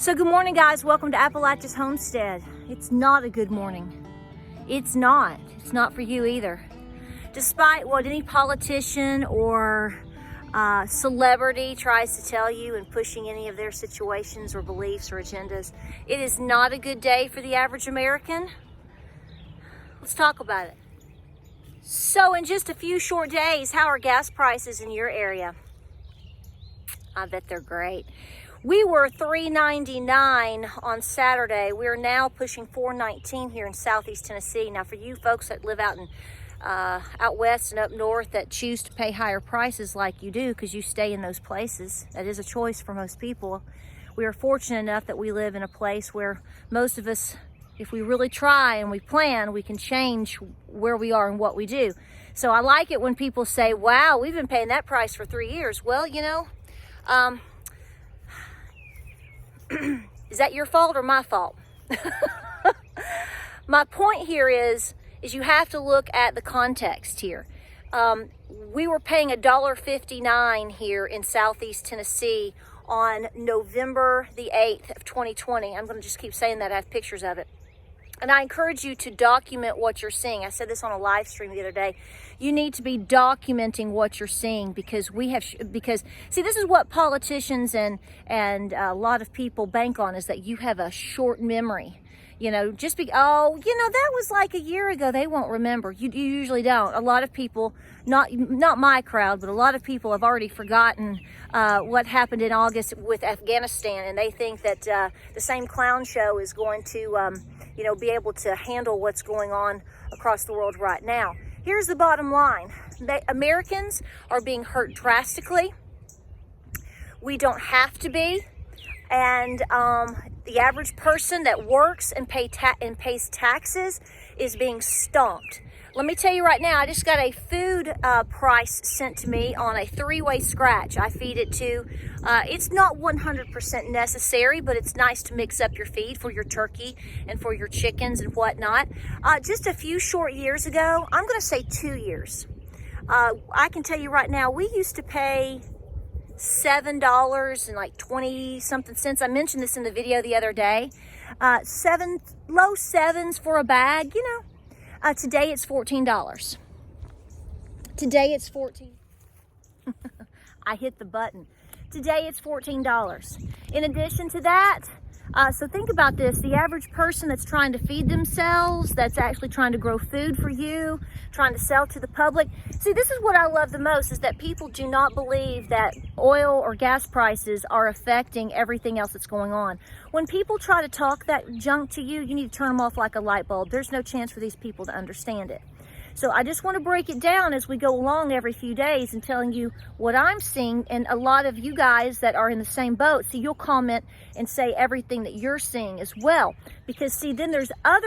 So good morning, guys. Welcome to Appalachia's Homestead. It's not a good morning. It's not for you either. Despite what any politician or celebrity tries to tell you and pushing any of their situations or beliefs or agendas, it is not a good day for the average American. Let's talk about it. So in just a few short days, how are gas prices in your area? I bet they're great. We were $3.99 on Saturday. We're now pushing $4.19 here in Southeast Tennessee. Now, for you folks that live out west and up north that choose to pay higher prices like you do because you stay in those places, that is a choice for most people. We are fortunate enough that we live in a place where most of us, if we really try and we plan, we can change where we are and what we do. So I like it when people say, wow, we've been paying that price for 3 years. Well, you know, is that your fault or my fault? My point here is you have to look at the context here. We were paying $1.59 here in Southeast Tennessee on November the 8th of 2020. I'm going to just keep saying that. I have pictures of it. And I encourage you to document what you're seeing. I said this on a live stream the other day. You need to be documenting what you're seeing because see, this is what politicians and a lot of people bank on, is that you have a short memory. You know, that was like a year ago. They won't remember. You usually don't. A lot of people, not my crowd, but a lot of people have already forgotten what happened in August with Afghanistan, and they think that the same clown show is going to, be able to handle what's going on across the world right now. Here's the bottom line. Americans are being hurt drastically. We don't have to be. And the average person that works and pays taxes is being stomped. Let me tell you right now, I just got a food price sent to me on a 3-way scratch. I feed it to, it's not 100% necessary, but it's nice to mix up your feed for your turkey and for your chickens and whatnot. Just a few short years ago, I'm going to say 2 years. I can tell you right now, we used to pay $7 and like 20 something cents. I mentioned this in the video the other day. Low sevens for a bag, today it's $14. Today it's $14. I hit the button. Today it's $14. In addition to that, so think about this. The average person that's trying to feed themselves, that's actually trying to grow food for you, trying to sell to the public. See, this is what I love the most, is that people do not believe that oil or gas prices are affecting everything else that's going on. When people try to talk that junk to you, you need to turn them off like a light bulb. There's no chance for these people to understand it. So I just want to break it down as we go along every few days and telling you what I'm seeing, and a lot of you guys that are in the same boat, so you'll comment and say everything that you're seeing as well. Because see, then there's a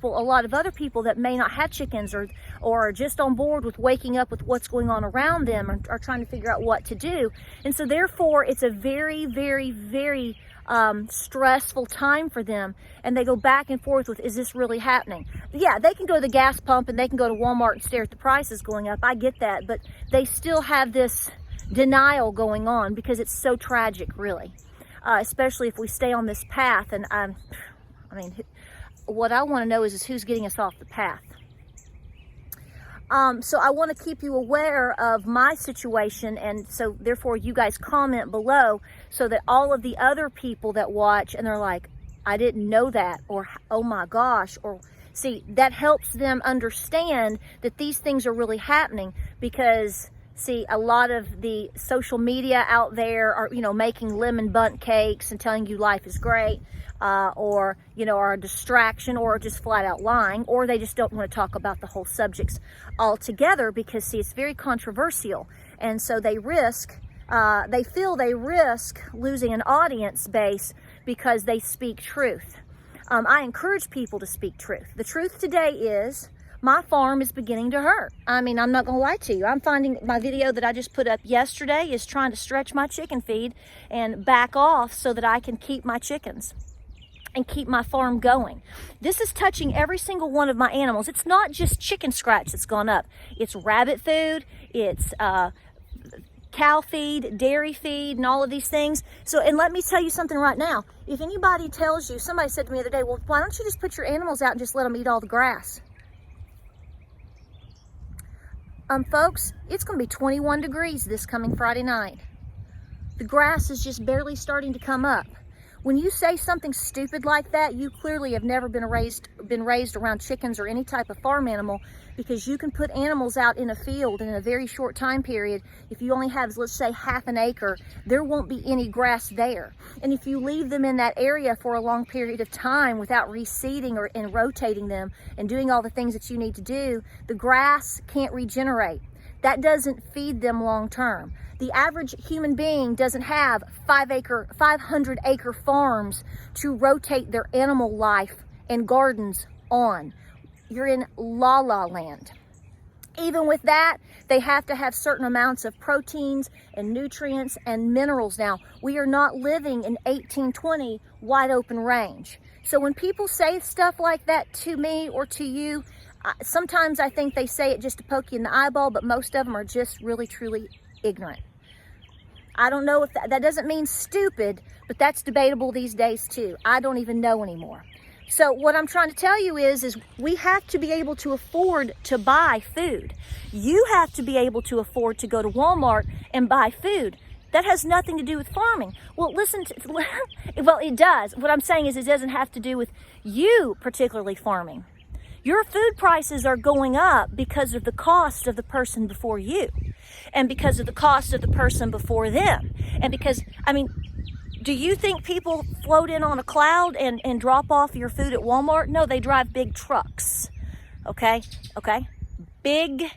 lot of other people that may not have chickens or are just on board with waking up with what's going on around them, or are trying to figure out what to do. And so therefore, it's a very, very, very stressful time for them, and they go back and forth with, is this really happening? Yeah, they can go to the gas pump and they can go to Walmart and stare at the prices going up. I get that, but they still have this denial going on because it's so tragic, really, especially if we stay on this path. And what I want to know is who's getting us off the path. So I want to keep you aware of my situation, and so therefore you guys comment below so that all of the other people that watch and they're like, I didn't know that, or oh my gosh, or see, that helps them understand that these things are really happening. Because see, a lot of the social media out there are, making lemon bundt cakes and telling you life is great, or, are a distraction, or just flat out lying, or they just don't want to talk about the whole subjects altogether because, see, it's very controversial. And so they feel they risk losing an audience base because they speak truth. I encourage people to speak truth. The truth today is, my farm is beginning to hurt. I'm not going to lie to you. I'm finding my video that I just put up yesterday is trying to stretch my chicken feed and back off so that I can keep my chickens and keep my farm going. This is touching every single one of my animals. It's not just chicken scratch that's gone up. It's rabbit food. It's cow feed, dairy feed, and all of these things. So, and let me tell you something right now. If anybody tells you, somebody said to me the other day, well, why don't you just put your animals out and just let them eat all the grass? Folks, it's going to be 21 degrees this coming Friday night. The grass is just barely starting to come up. When you say something stupid like that, you clearly have never been raised around chickens or any type of farm animal, because you can put animals out in a field in a very short time period. If you only have, let's say, half an acre, there won't be any grass there. And if you leave them in that area for a long period of time without reseeding and rotating them and doing all the things that you need to do, the grass can't regenerate. That doesn't feed them long term. The average human being doesn't have 500 acre farms to rotate their animal life and gardens on. You're in la-la land. Even with that, they have to have certain amounts of proteins and nutrients and minerals. Now, we are not living in 1820 wide open range. So when people say stuff like that to me or to you, sometimes I think they say it just to poke you in the eyeball, but most of them are just really, truly ignorant. I don't know if that doesn't mean stupid, but that's debatable these days too. I don't even know anymore. So what I'm trying to tell you is we have to be able to afford to buy food. You have to be able to afford to go to Walmart and buy food. That has nothing to do with farming. Well, well, it does. What I'm saying is it doesn't have to do with you particularly farming. Your food prices are going up because of the cost of the person before you, and because of the cost of the person before them. And because, I mean, do you think people float in on a cloud and drop off your food at Walmart? No, they drive big trucks, okay? Big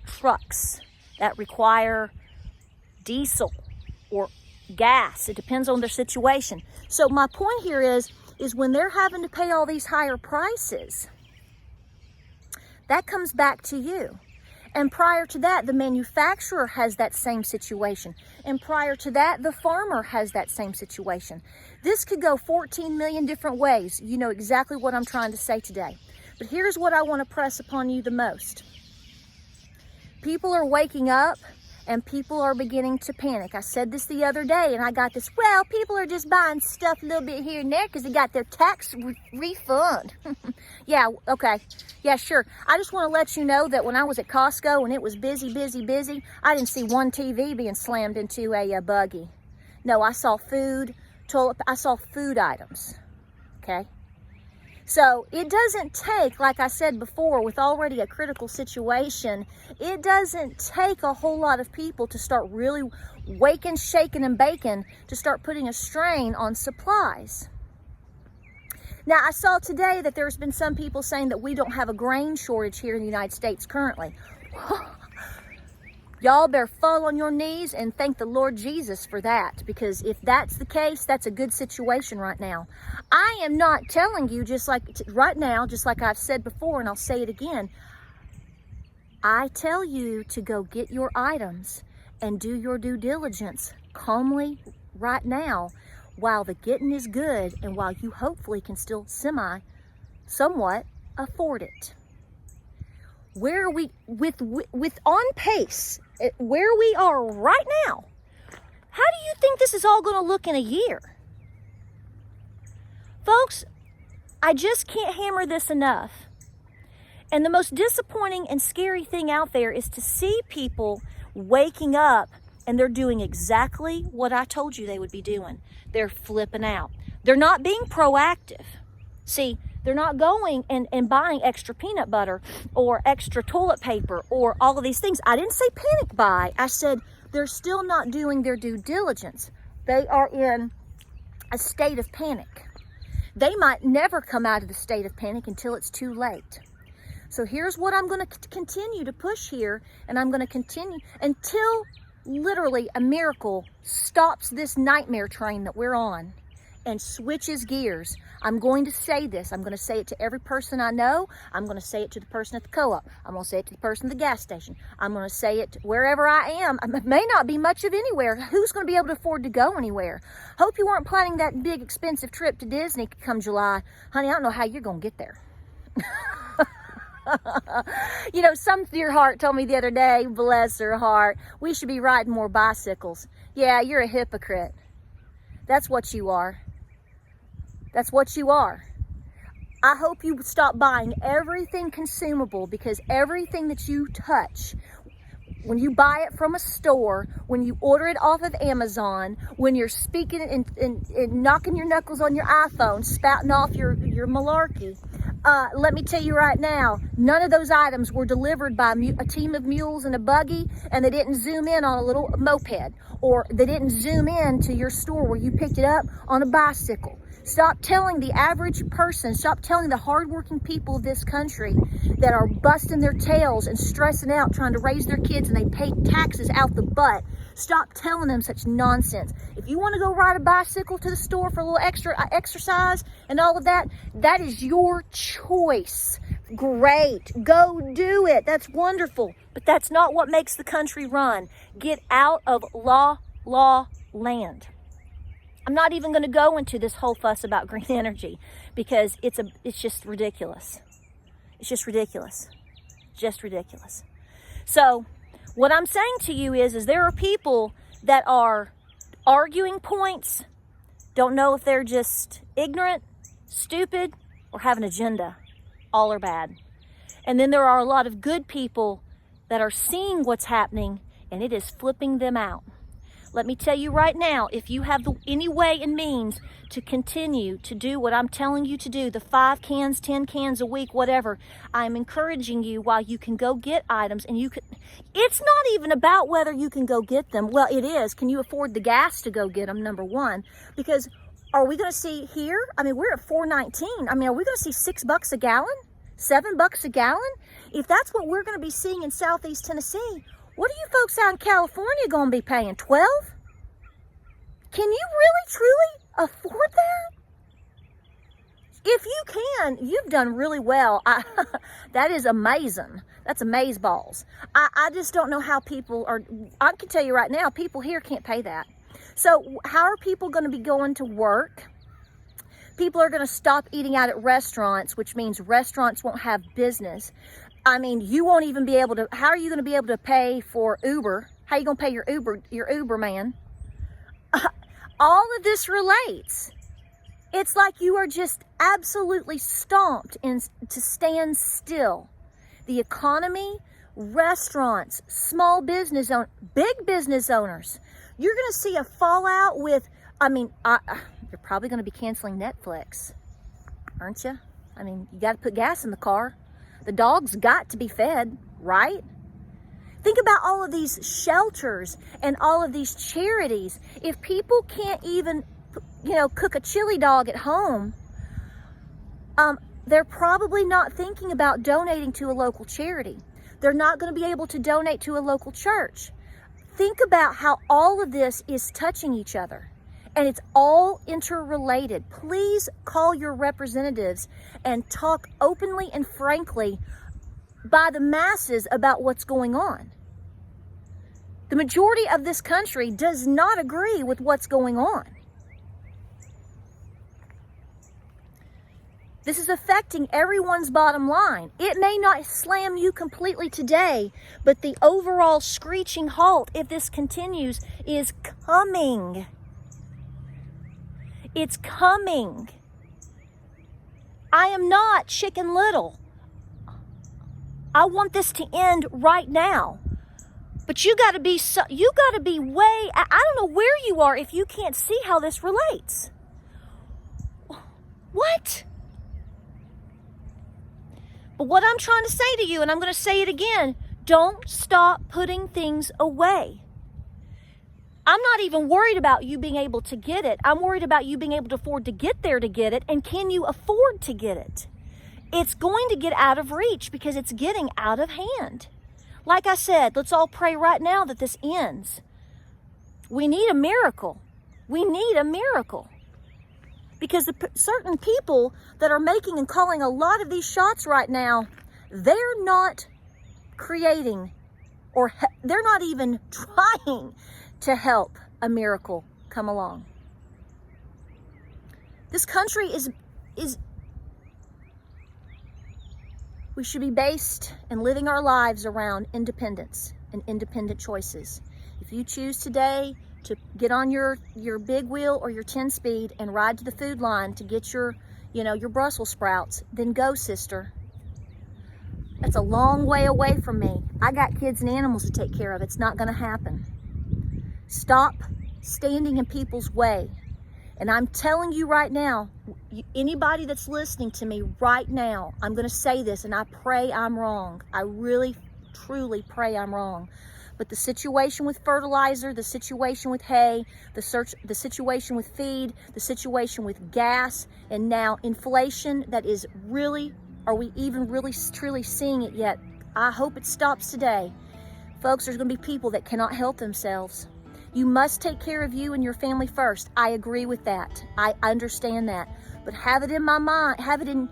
trucks that require diesel or gas. It depends on their situation. So my point here is when they're having to pay all these higher prices, that comes back to you. And prior to that, the manufacturer has that same situation. And prior to that, the farmer has that same situation. This could go 14 million different ways. You know exactly what I'm trying to say today. But here's what I want to press upon you the most. People are waking up and people are beginning to panic. I said this the other day and I got this, well, people are just buying stuff a little bit here and there because they got their tax refund. Yeah, okay. Yeah, sure. I just want to let you know that when I was at Costco and it was busy, I didn't see one TV being slammed into a buggy. No, I saw food, I saw food items, okay? So it doesn't take, like I said before, with already a critical situation, it doesn't take a whole lot of people to start really waking, shaking, and baking to start putting a strain on supplies. Now, I saw today that there's been some people saying that we don't have a grain shortage here in the United States currently. Y'all better fall on your knees and thank the Lord Jesus for that, because if that's the case, that's a good situation right now. I am not telling you just like right now, just like I've said before, and I'll say it again. I tell you to go get your items and do your due diligence calmly right now while the getting is good and while you hopefully can still somewhat afford it. Where are we with on pace, where we are right now? How do you think this is all going to look in a year? Folks, I just can't hammer this enough. And the most disappointing and scary thing out there is to see people waking up and they're doing exactly what I told you they would be doing. They're flipping out. They're not being proactive. See, they're not going and buying extra peanut butter or extra toilet paper or all of these things. I didn't say panic buy. I said they're still not doing their due diligence. They are in a state of panic. They might never come out of the state of panic until it's too late. So here's what I'm going to continue to push here, and I'm going to continue until literally a miracle stops this nightmare train that we're on and switches gears. I'm going to say this. I'm going to say it to every person I know. I'm going to say it to the person at the co-op. I'm going to say it to the person at the gas station. I'm going to say it wherever I am. It may not be much of anywhere. Who's going to be able to afford to go anywhere? Hope you weren't planning that big expensive trip to Disney come July. Honey, I don't know how you're going to get there. You know, some dear heart told me the other day, bless her heart, we should be riding more bicycles. Yeah, you're a hypocrite. That's what you are. That's what you are. I hope you stop buying everything consumable, because everything that you touch, when you buy it from a store, when you order it off of Amazon, when you're speaking and knocking your knuckles on your iPhone, spouting off your malarkey, let me tell you right now, none of those items were delivered by a team of mules in a buggy, and they didn't zoom in on a little moped, or they didn't zoom in to your store where you picked it up on a bicycle. Stop telling the average person, stop telling the hardworking people of this country that are busting their tails and stressing out trying to raise their kids, and they pay taxes out the butt. Stop telling them such nonsense. If you want to go ride a bicycle to the store for a little extra exercise and all of that, that is your choice. Great. Go do it. That's wonderful. But that's not what makes the country run. Get out of law land. I'm not even going to go into this whole fuss about green energy, because it's just ridiculous. It's just ridiculous. Just ridiculous. So what I'm saying to you is there are people that are arguing points, don't know if they're just ignorant, stupid, or have an agenda. All are bad. And then there are a lot of good people that are seeing what's happening, and it is flipping them out. Let me tell you right now, if you have any way and means to continue to do what I'm telling you to do, the 5 cans, 10 cans a week, whatever, I'm encouraging you while you can go get items. And you can, it's not even about whether you can go get them. Well, it is. Can you afford the gas to go get them, number one? Because are we going to see here? I mean, we're at $4.19. I mean, are we going to see $6 a gallon? $7 a gallon? If that's what we're going to be seeing in Southeast Tennessee, what are you folks out in California going to be paying? 12? Can you really, truly afford that? If you can, you've done really well. That is amazing. That's amazeballs. I just don't know how people are. I can tell you right now, people here can't pay that. So how are people going to be going to work? People are going to stop eating out at restaurants, which means restaurants won't have business. I mean, you won't even be able to, how are you going to be able to pay for Uber? How are you going to pay your Uber man? All of this relates. It's like you are just absolutely stomped to stand still. The economy, restaurants, small business owners, big business owners. You're going to see a fallout with, I mean, you're probably going to be canceling Netflix, aren't you? I mean, you got to put gas in the car. The dog's got to be fed, right? Think about all of these shelters and all of these charities. If people can't even, cook a chili dog at home, they're probably not thinking about donating to a local charity. They're not going to be able to donate to a local church. Think about how all of this is touching each other. And it's all interrelated. Please call your representatives and talk openly and frankly by the masses about what's going on. The majority of this country does not agree with what's going on. This is affecting everyone's bottom line. It may not slam you completely today, but the overall screeching halt, if this continues, is coming. It's coming. I am not Chicken Little. I want this to end right now. But you got to be way, I don't know where you are if you can't see how this relates. What? But what I'm trying to say to you, and I'm going to say it again, don't stop putting things away. I'm not even worried about you being able to get it. I'm worried about you being able to afford to get there to get it. And can you afford to get it? It's going to get out of reach because it's getting out of hand. Like I said, let's all pray right now that this ends. We need a miracle. We need a miracle. Because the certain people that are making and calling a lot of these shots right now, they're not creating, or they're not even trying to help a miracle come along. This country is We should be based and living our lives around independence and independent choices. If you choose today to get on your big wheel or your 10-speed and ride to the food line to get your Brussels sprouts, then go, sister. That's a long way away from me. I got kids and animals to take care of. It's not going to happen. Stop standing in people's way. And I'm telling you right now, anybody that's listening to me right now, I'm going to say this, and I pray I'm wrong. I really, truly pray I'm wrong. But the situation with fertilizer, the situation with hay, the situation with feed, the situation with gas, and now inflation that is really, are we even really truly seeing it yet? I hope it stops today. Folks, there's going to be people that cannot help themselves. You must take care of you and your family first. I agree with that. I understand that. But have it in my mind, I have it in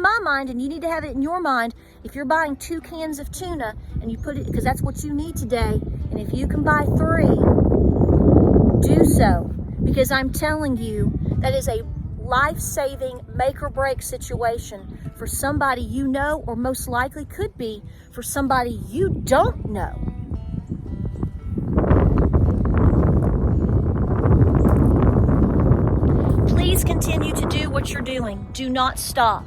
my mind, and you need to have it in your mind. If you're buying 2 cans of tuna and you put it, because that's what you need today, and if you can buy 3, do so. Because I'm telling you, that is a life-saving, make or break situation for somebody you know, or most likely could be for somebody you don't know. Please continue to do what you're doing. Do not stop.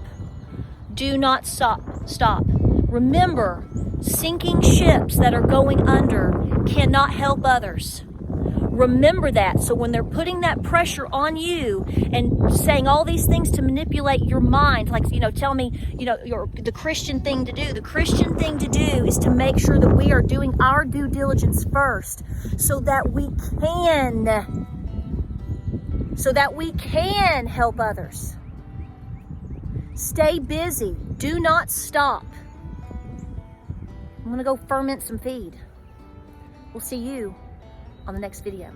Do not stop. Remember, sinking ships that are going under cannot help others. Remember that. So when they're putting that pressure on you and saying all these things to manipulate your mind, like, tell me, the Christian thing to do. The Christian thing to do is to make sure that we are doing our due diligence first so that we can help others. Stay busy. Do not stop. I'm going to go ferment some feed. We'll see you on the next video.